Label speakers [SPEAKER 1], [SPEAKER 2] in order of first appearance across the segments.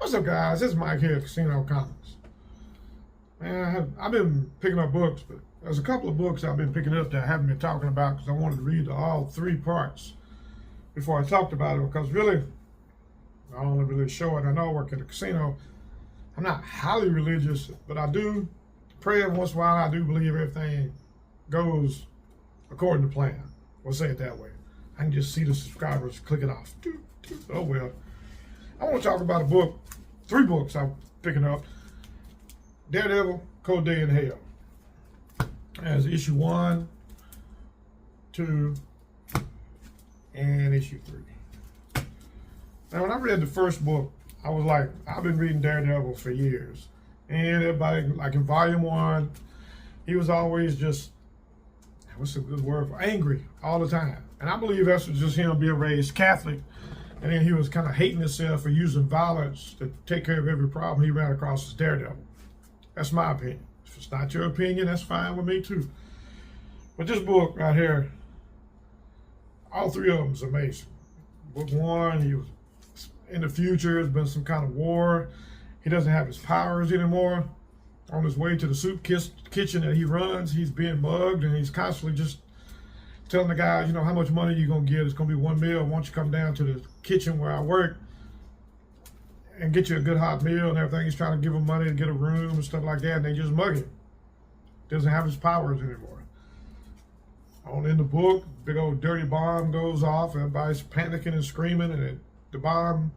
[SPEAKER 1] What's up, guys? It's Mike here at Casino Comics. Man, I've been picking up books, but there's a couple of books I've been picking up that I haven't been talking about because I wanted to read all three parts before I talked about it, because really, I don't really show it. I know I work at a casino. I'm not highly religious, but I do pray every once in a while. I do believe everything goes according to plan. We'll say it that way. I can just see the subscribers click it off. Oh well. I want to talk about a book, three books I'm picking up. Daredevil, Cold Day in Hell. As issue 1, 2, and issue 3. Now, when I read the first book, I was like, I've been reading Daredevil for years. And everybody, like in volume 1, he was always just, what's a good word for, angry all the time. And I believe that's just him being raised Catholic. And then he was kind of hating himself for using violence to take care of every problem he ran across as Daredevil. That's my opinion. If it's not your opinion, that's fine with me too. But this book right here, all three of them is amazing. Book 1, he was in the future. There's been some kind of war. He doesn't have his powers anymore. On his way to the soup kitchen that he runs, he's being mugged, and he's constantly just telling the guys, you know, how much money you gonna get? It's gonna be $1 meal. Why don't you come down to the kitchen where I work and get you a good hot meal and everything. He's trying to give them money to get a room and stuff like that, and they just mug him. Doesn't have his powers anymore. In the book, big old dirty bomb goes off. Everybody's panicking and screaming, and the bomb,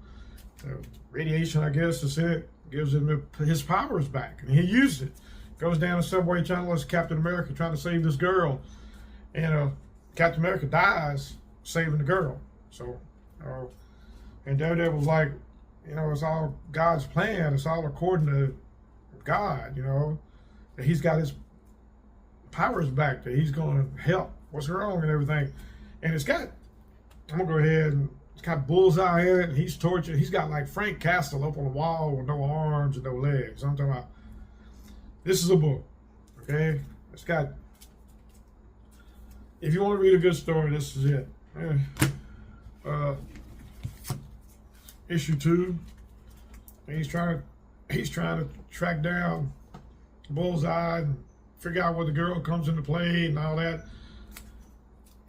[SPEAKER 1] radiation, I guess is it, gives him his powers back, and he uses it. Goes down a subway tunnel as Captain America trying to save this girl, and Captain America dies saving the girl. So, and Daredevil's like, you know, it's all God's plan. It's all according to God, you know, that he's got his powers back, that he's going to help what's wrong and everything. And it's got, I'm going to go ahead, and it's got Bullseye in it, and he's tortured. He's got like Frank Castle up on the wall with no arms and no legs. I'm talking about, this is a book, okay? It's got, if you want to read a good story, this is it. Issue 2, and he's trying to track down Bullseye and figure out where the girl comes into play and all that.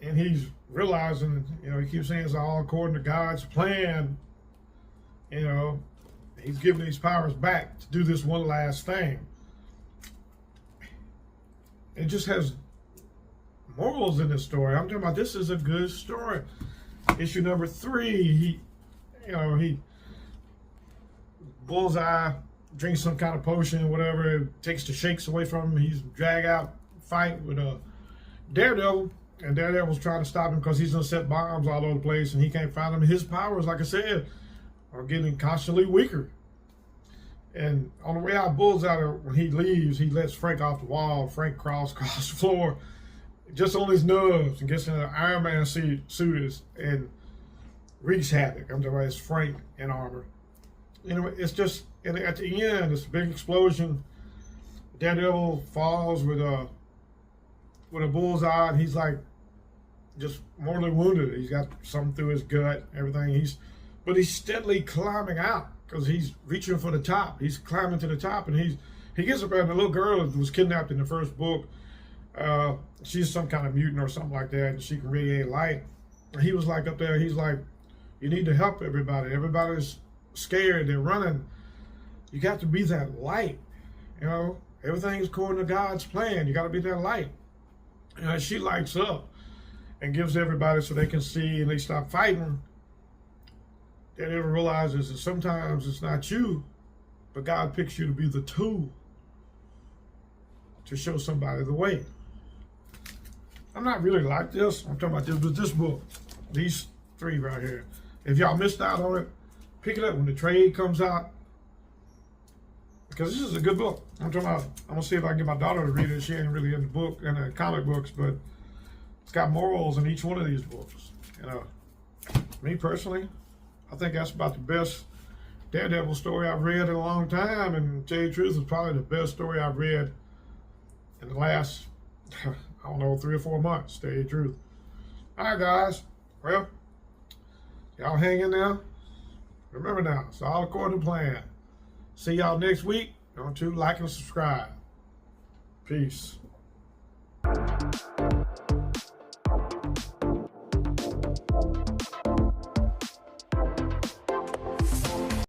[SPEAKER 1] And he's realizing, you know, he keeps saying it's all according to God's plan. You know, he's giving these powers back to do this one last thing. It just has morals in this story. I'm talking about, this is a good story. Issue number 3, Bullseye drinks some kind of potion, whatever, it takes the shakes away from him. He's dragged out, fight with Daredevil, and Daredevil's trying to stop him because he's gonna set bombs all over the place, and he can't find them. His powers, like I said, are getting constantly weaker. And on the way out, Bullseye, when he leaves, he lets Frank off the wall. Frank crawls across the floor, just on his nubs, and gets in an Iron Man suit and wreaks havoc. I'm talking about, it's Frank in armor. You know, it's just, and at the end, this big explosion. Daredevil falls with a bullseye, and he's like just mortally wounded. He's got something through his gut, everything. But he's steadily climbing out because he's reaching for the top. He's climbing to the top, and he gets up there. And the little girl that was kidnapped in the first book, she's some kind of mutant or something like that, and she can radiate light. And he was like up there. He's like, you need to help everybody. Everybody's scared. They're running. You got to be that light. You know, everything's according to God's plan. You got to be that light. And she lights up and gives everybody so they can see, and they stop fighting. They never realizes that sometimes it's not you, but God picks you to be the tool to show somebody the way. I'm not really like this. I'm talking about this, but this book, these 3 right here. If y'all missed out on it, pick it up when the trade comes out, because this is a good book. I'm talking about, I'm gonna see if I can get my daughter to read it. She ain't really in the book and the comic books, but it's got morals in each one of these books. You know, me personally, I think that's about the best Daredevil story I've read in a long time, and to tell you the truth, it's probably the best story I've read in the last, I don't know, 3 or 4 months, to tell you the truth. All right, guys. Well, y'all hang in there. Remember now, it's all according to plan. See y'all next week. Don't you like and subscribe. Peace.